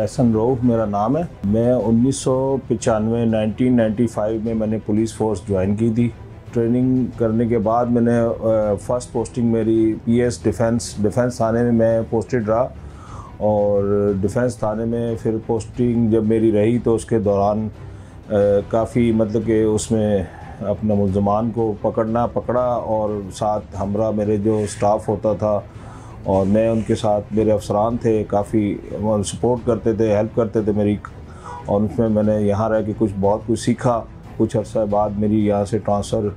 एहसन रऊफ़ मेरा नाम है। मैं 1995 में मैंने पुलिस फ़ोर्स ज्वाइन की थी। ट्रेनिंग करने के बाद मैंने फ़र्स्ट पोस्टिंग मेरी पीएस डिफेंस थाने में मैं पोस्टेड रहा और डिफेंस थाने में फिर पोस्टिंग जब मेरी रही तो उसके दौरान काफ़ी मतलब कि उसमें अपने मुल्ज़मान को पकड़ा और साथ हमरा मेरे जो स्टाफ होता था और मैं उनके साथ मेरे अफसरान थे, काफ़ी सपोर्ट करते थे, हेल्प करते थे मेरी, और उसमें मैंने यहाँ रह के बहुत कुछ सीखा। कुछ अर्सा बाद मेरी यहाँ से ट्रांसफ़र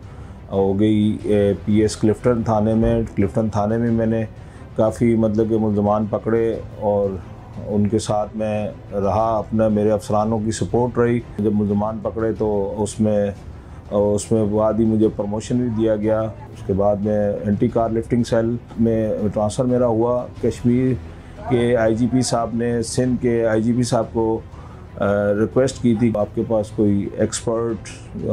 हो गई पीएस क्लिफ्टन थाने में मैंने काफ़ी मतलब के मुल्ज़मान पकड़े और उनके साथ मैं रहा। अपना मेरे अफसरानों की सपोर्ट रही। जब मुल्ज़मान पकड़े तो उसमें बाद ही मुझे प्रमोशन भी दिया गया। उसके बाद मैं एंटी कार लिफ्टिंग सेल में ट्रांसफ़र मेरा हुआ। कश्मीर के आईजीपी साहब ने सिंध के आईजीपी साहब को रिक्वेस्ट की थी, आपके पास कोई एक्सपर्ट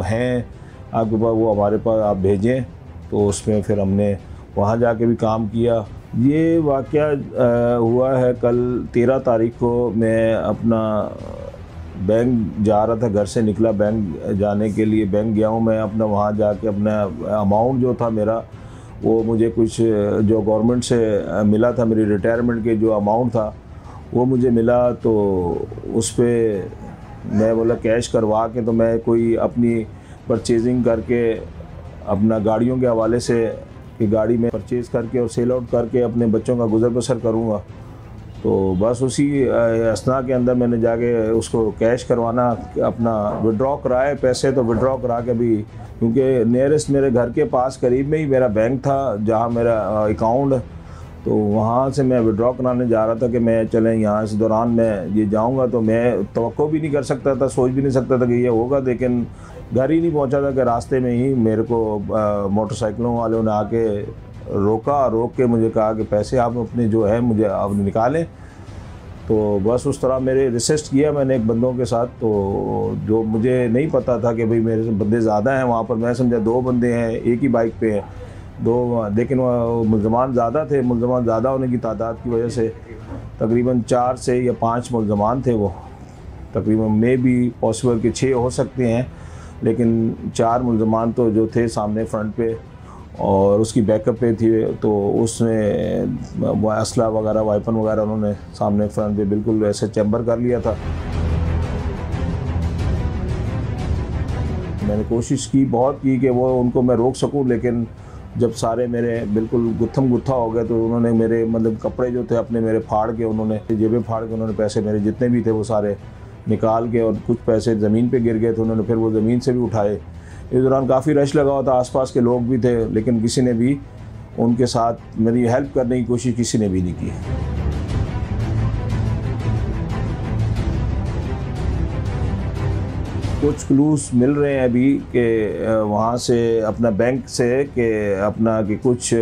हैं आपके पास, वो हमारे पास आप भेजें। तो उसमें फिर हमने वहाँ जाके भी काम किया। ये वाक़या हुआ है कल 13 तारीख को। मैं अपना बैंक जा रहा था, घर से निकला बैंक जाने के लिए। बैंक गया हूँ मैं, अपना वहाँ जाके अपना अमाउंट जो था मेरा, वो मुझे कुछ जो गवर्नमेंट से मिला था, मेरी रिटायरमेंट के जो अमाउंट था वो मुझे मिला। तो उस पर मैं बोला कैश करवा के तो मैं कोई अपनी परचेजिंग करके अपना गाड़ियों के हवाले से कि गाड़ी में परचेज़ करके और सेल आउट करके अपने बच्चों का गुजर बसर करूँगा। तो बस उसी असना के अंदर मैंने जाके उसको कैश करवाना, अपना विड्रॉ कराए पैसे। तो विड्रॉ करा के भी, क्योंकि नियरेस्ट मेरे घर के पास करीब में ही मेरा बैंक था जहाँ मेरा अकाउंट, तो वहाँ से मैं विड्रॉ कराने जा रहा था कि मैं चलें यहाँ इस दौरान मैं ये जाऊँगा। तो मैं तवक्को भी नहीं कर सकता था, सोच भी नहीं सकता था कि ये होगा। लेकिन घर ही नहीं पहुँचा था कि रास्ते में ही मेरे को मोटरसाइकिलों वालों ने आके रोक के मुझे कहा कि पैसे आप अपने जो है मुझे आप निकालें। तो बस उस तरह मेरे रिसिस्ट किया मैंने एक बंदों के साथ। तो जो मुझे नहीं पता था कि भाई मेरे से बंदे ज़्यादा हैं वहाँ पर, मैं समझा 2 बंदे हैं, एक ही बाइक पे हैं 2, लेकिन मुल्ज़मान ज़्यादा थे। मुल्ज़मान ज़्यादा होने की तादाद की वजह से तकरीबन 4 से या 5 मुल्ज़मान थे वो। तकरीबन मे भी पॉसिबल कि 6 हो सकते हैं, लेकिन 4 मुल्ज़मान तो जो थे सामने फ्रंट पे और उसकी बैकअप पे थी। तो उसमें असला वगैरह वाइपन वगैरह उन्होंने सामने फ्रंट पे बिल्कुल ऐसे चैम्बर कर लिया था। मैंने कोशिश की, बहुत की कि वो उनको मैं रोक सकूं, लेकिन जब सारे मेरे बिल्कुल गुत्थम गुत्था हो गए तो उन्होंने मेरे मतलब कपड़े जो थे अपने मेरे फाड़ के, उन्होंने जेबें फाड़ के उन्होंने पैसे मेरे जितने भी थे वो सारे निकाल के, और कुछ पैसे ज़मीन पे गिर गए थे, उन्होंने फिर वो ज़मीन से भी उठाए। इस दौरान काफ़ी रश लगा हुआ था, आसपास के लोग भी थे, लेकिन किसी ने भी उनके साथ मेरी हेल्प करने की कोशिश किसी ने भी नहीं की। कुछ क्लूज़ मिल रहे हैं अभी कि वहाँ से अपना बैंक से कि अपना कि कुछ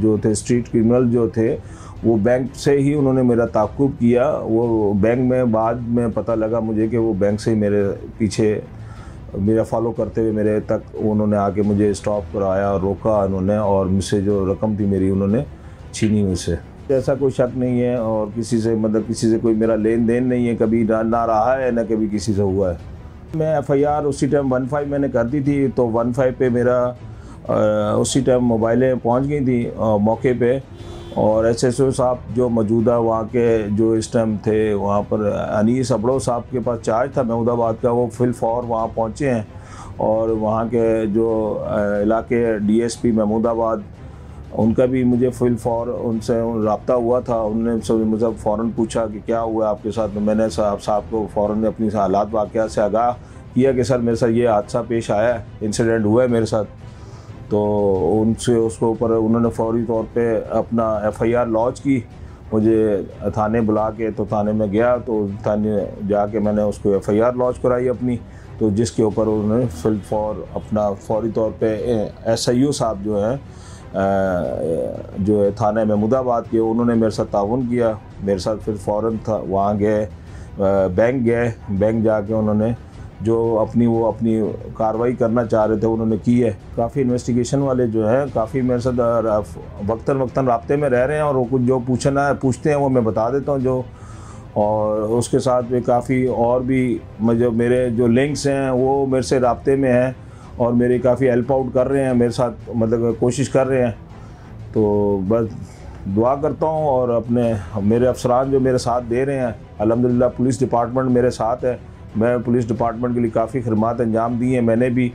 जो थे स्ट्रीट क्रिमिनल जो थे वो बैंक से ही उन्होंने मेरा ताक़ुब किया। वो बैंक में बाद में पता लगा मुझे कि वो बैंक से ही मेरे पीछे मेरा फॉलो करते हुए मेरे तक उन्होंने आके मुझे स्टॉप कराया और रोका उन्होंने, और मुझसे जो रकम थी मेरी उन्होंने छीनी मुझसे। ऐसा कोई शक नहीं है और किसी से कोई मेरा लेन देन नहीं है, कभी ना रहा है ना कभी किसी से हुआ है। मैं एफआईआर उसी टाइम 15 मैंने कर दी थी, तो 15 पे मेरा उसी टाइम मोबाइलें पहुंच गई थी मौके पे, और एसएसओ साहब जो मौजूदा वहाँ के जो इस टाइम थे वहाँ पर अनीस अबड़ो साहब के पास चार्ज था महमूदाबाद का, वो फिल फौर वहाँ पहुँचे हैं। और वहाँ के जो इलाके डीएसपी महमूदाबाद, उनका भी मुझे फिल फौर उनसे रब्ता हुआ था। उन्होंने मुझे फ़ौरन पूछा कि क्या हुआ आपके साथ। तो मैंने साहब को फ़ौरन अपनी हालात वाक़यात से आगाह किया कि सर मेरे साथ ये हादसा पेश आया है, इंसिडेंट हुआ है मेरे साथ। तो उनसे उसके ऊपर उन्होंने फौरी तौर पे अपना एफआईआर लॉन्च की, मुझे थाने बुला के। तो थाने में गया, तो थाने जाके मैंने उसको एफआईआर लॉन्च कराई अपनी, तो जिसके ऊपर उन्होंने फिल फौर अपना फौरी तौर पे एसआईओ साहब जो है थाना महमूदाबाद के, उन्होंने मेरे साथ ताउन किया। मेरे साथ फिर फ़ौरन था वहाँ गए, बैंक जाके उन्होंने जो वो अपनी कार्रवाई करना चाह रहे थे उन्होंने की है। काफ़ी इन्वेस्टिगेशन वाले जो हैं काफ़ी मेरे साथ वक्तन राब्ते में रह रहे हैं, और वो कुछ जो पूछते हैं वो मैं बता देता हूँ जो। और उसके साथ में काफ़ी और भी जो मेरे जो लिंक्स हैं वो मेरे से राब्ते में हैं और मेरी काफ़ी हेल्प आउट कर रहे हैं मेरे साथ, मतलब कोशिश कर रहे हैं। तो बस दुआ करता हूँ, और अपने मेरे अफसरान जो मेरे साथ दे रहे हैं, अल्हम्दुलिल्लाह पुलिस डिपार्टमेंट मेरे साथ है। मैं पुलिस डिपार्टमेंट के लिए काफ़ी खिदमत अंजाम दी हैं मैंने भी,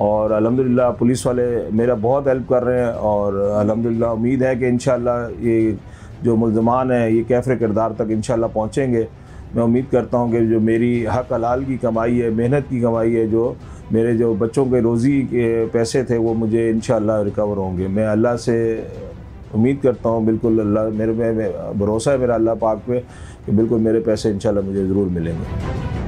और अल्हम्दुलिल्लाह पुलिस वाले मेरा बहुत हेल्प कर रहे हैं। और अल्हम्दुलिल्लाह उम्मीद है कि इंशाअल्लाह ये जो मुल्ज़मान हैं ये कैफ़र किरदार तक इंशाअल्लाह पहुँचेंगे। मैं उम्मीद करता हूँ कि जो मेरी हक हलाल की कमाई है, मेहनत की कमाई है, जो मेरे जो बच्चों के रोज़ी के पैसे थे वो मुझे इंशाअल्लाह रिकवर होंगे। मैं अल्लाह से उम्मीद करता हूँ, बिल्कुल अल्लाह मेरे में भरोसा है मेरा अल्लाह पाक पे कि बिल्कुल मेरे पैसे इंशाअल्लाह मुझे ज़रूर मिलेंगे।